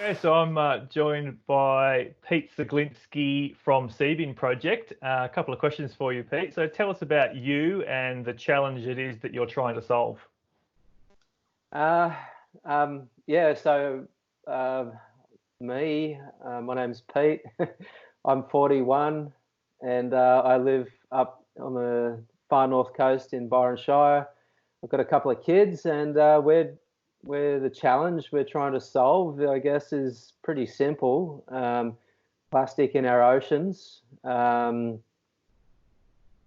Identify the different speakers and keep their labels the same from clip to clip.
Speaker 1: Okay, so I'm joined by Pete Ceglinski from Seabin Project. A couple of questions for you, Pete. So tell us about you and the challenge it is that you're trying to solve.
Speaker 2: Uh, yeah, so uh, my name's Pete. I'm 41 and I live up on the far north coast in Byron Shire. I've got a couple of kids and we're the challenge we're trying to solve, I guess, is pretty simple. Plastic in our oceans. Not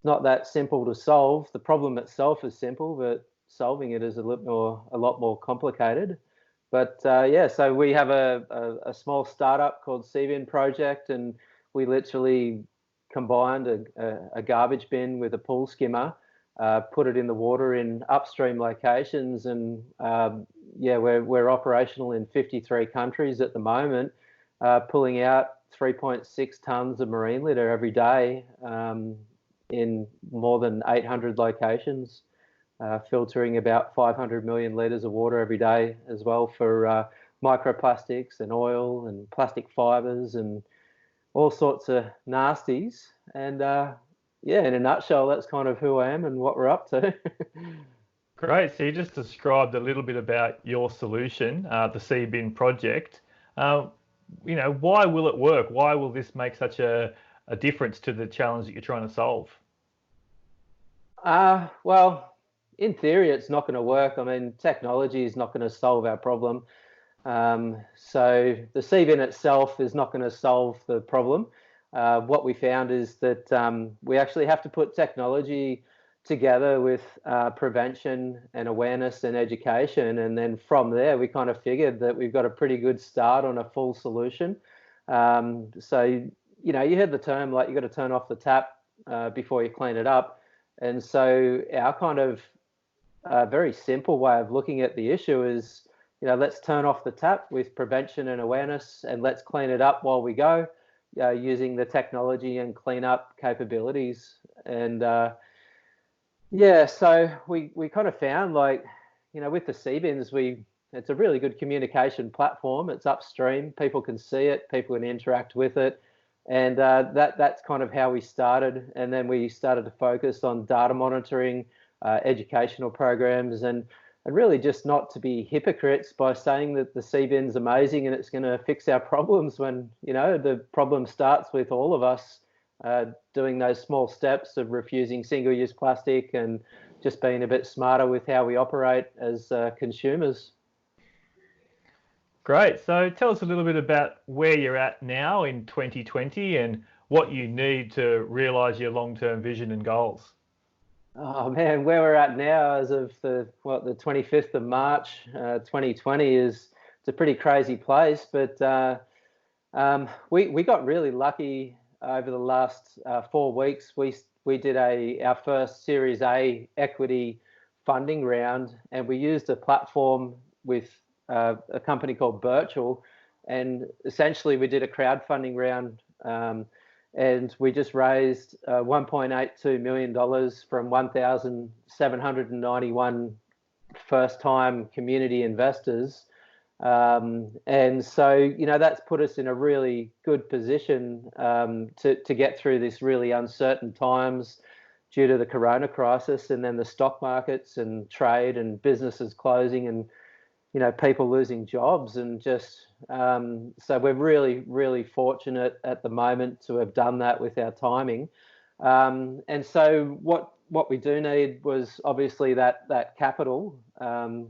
Speaker 2: that simple to solve. The problem itself is simple, but solving it is a lot more complicated. But yeah, so we have a small startup called Seabin Project, and we literally combined a garbage bin with a pool skimmer, put it in the water in upstream locations, and yeah, we're operational in 53 countries at the moment, pulling out 3.6 tons of marine litter every day. In more than 800 locations, filtering about 500 million litres of water every day as well for microplastics and oil and plastic fibres and all sorts of nasties. And yeah, in a nutshell, that's kind of who I am and what we're up to.
Speaker 1: Great. So you just described a little bit about your solution, the Seabin Project. Uh, why will it work? Why will this make such a difference to the challenge that you're trying to solve?
Speaker 2: Well, in theory, it's not going to work. I mean, technology is not going to solve our problem. So the CBIN itself is not going to solve the problem. What we found is that we actually have to put technology together with prevention and awareness and education. And then from there, we kind of figured that we've got a pretty good start on a full solution. So, you heard the term, like, you got to turn off the tap before you clean it up. And so our kind of very simple way of looking at the issue is, let's turn off the tap with prevention and awareness, and let's clean it up while we go, using the technology and cleanup capabilities. And yeah, so we kind of found, like, with the Seabins, it's a really good communication platform. It's upstream, people can see it, people can interact with it, and that's kind of how we started. And then we started to focus on data monitoring, educational programs, and really just not to be hypocrites by saying that the Seabin's amazing and it's going to fix our problems, when the problem starts with all of us doing those small steps of refusing single-use plastic and just being a bit smarter with how we operate as consumers.
Speaker 1: Great. So tell us a little bit about where you're at now in 2020 and what you need to realise your long-term vision and goals.
Speaker 2: Oh man, where we're at now as of the 25th of March, 2020 is, it's a pretty crazy place. But we got really lucky over the last 4 weeks. We did our first Series A equity funding round, and we used a platform with a company called Birchal, and essentially we did a crowdfunding round. And we just raised $1.82 million from 1,791 first-time community investors. And so, that's put us in a really good position to get through this really uncertain times due to the corona crisis, and then the stock markets and trade and businesses closing, and people losing jobs. And just so we're really, really fortunate at the moment to have done that with our timing. And so what we do need was obviously that capital.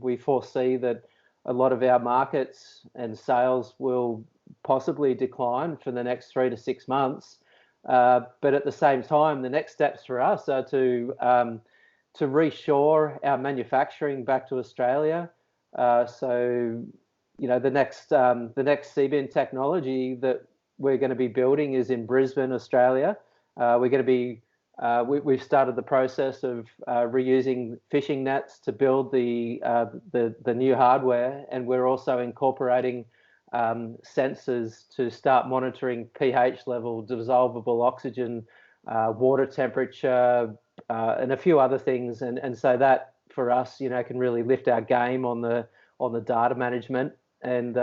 Speaker 2: We foresee that a lot of our markets and sales will possibly decline for the next 3 to 6 months. But at the same time, the next steps for us are to reshore our manufacturing back to Australia. So, the next Seabin technology that we're going to be building is in Brisbane, Australia. We're going to be we've started the process of reusing fishing nets to build the new hardware, and we're also incorporating sensors to start monitoring pH level, dissolvable oxygen, water temperature, and a few other things. And so that, for us, can really lift our game on the data management. And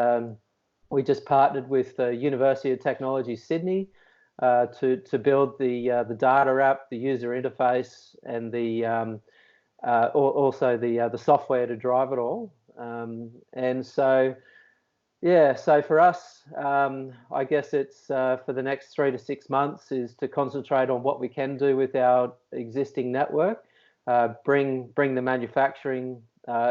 Speaker 2: we just partnered with the University of Technology Sydney to build the data app, the user interface, and also the software to drive it all. And so, yeah, so for us, I guess it's for the next 3 to 6 months is to concentrate on what we can do with our existing network, bring the manufacturing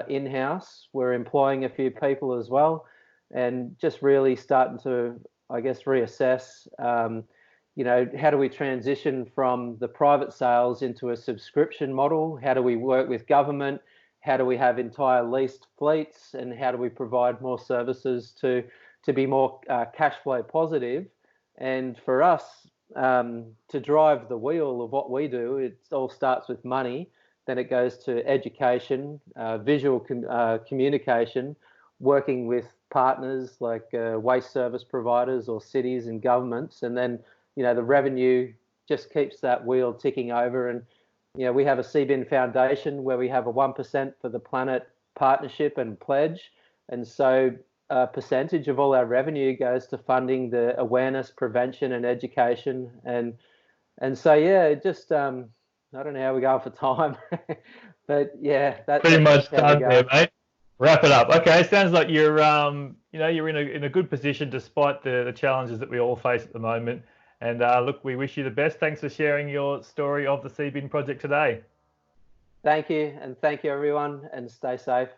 Speaker 2: in-house. We're employing a few people as well, and just really starting to, I guess, reassess, how do we transition from the private sales into a subscription model? How do we work with government? How do we have entire leased fleets, and how do we provide more services to be more cash flow positive? And for us to drive the wheel of what we do, it all starts with money. Then it goes to education, visual communication, working with partners like waste service providers or cities and governments, and then the revenue just keeps that wheel ticking over. And we have a Seabin Foundation where we have a 1% for the Planet partnership and pledge, and so a percentage of all our revenue goes to funding the awareness, prevention, and education. And so it just I don't know how we're going for time, but yeah, that's
Speaker 1: pretty much
Speaker 2: how we
Speaker 1: done
Speaker 2: go.
Speaker 1: there, mate. Wrap it up. Okay, sounds like you're you're in a good position despite the challenges that we all face at the moment. And look, we wish you the best. Thanks for sharing your story of the Seabin project today.
Speaker 2: Thank you, and thank you everyone, and stay safe.